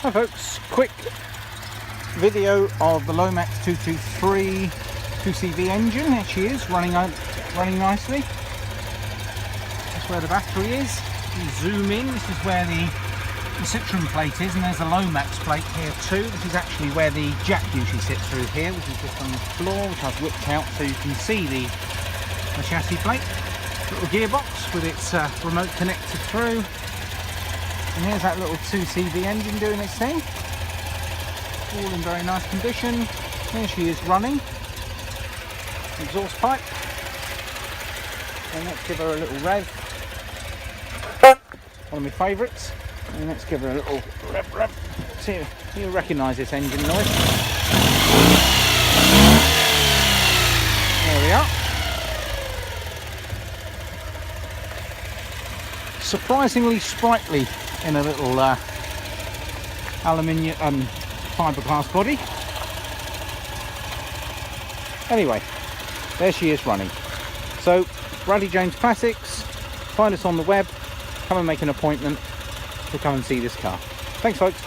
Hi folks, quick video of the Lomax 223 2CV engine. There she is, running nicely. That's where the battery is. You zoom in, this is where the Citroen plate is, and there's a Lomax plate here too. This is actually where the jack usually sits through here, which is just on the floor, which I've whipped out so you can see the chassis plate. Little gearbox with its remote connected through. And here's that little 2CV engine doing its thing. All in very nice condition. Here she is running. Exhaust pipe. And let's give her a little rev. One of my favourites. And let's give her a little rev. See, you'll recognise this engine noise. There we are. Surprisingly sprightly in a little aluminium fiberglass body. Anyway, there she is running. So Bradley James Classics, find us on the web, come and make an appointment to come and see this car. Thanks folks.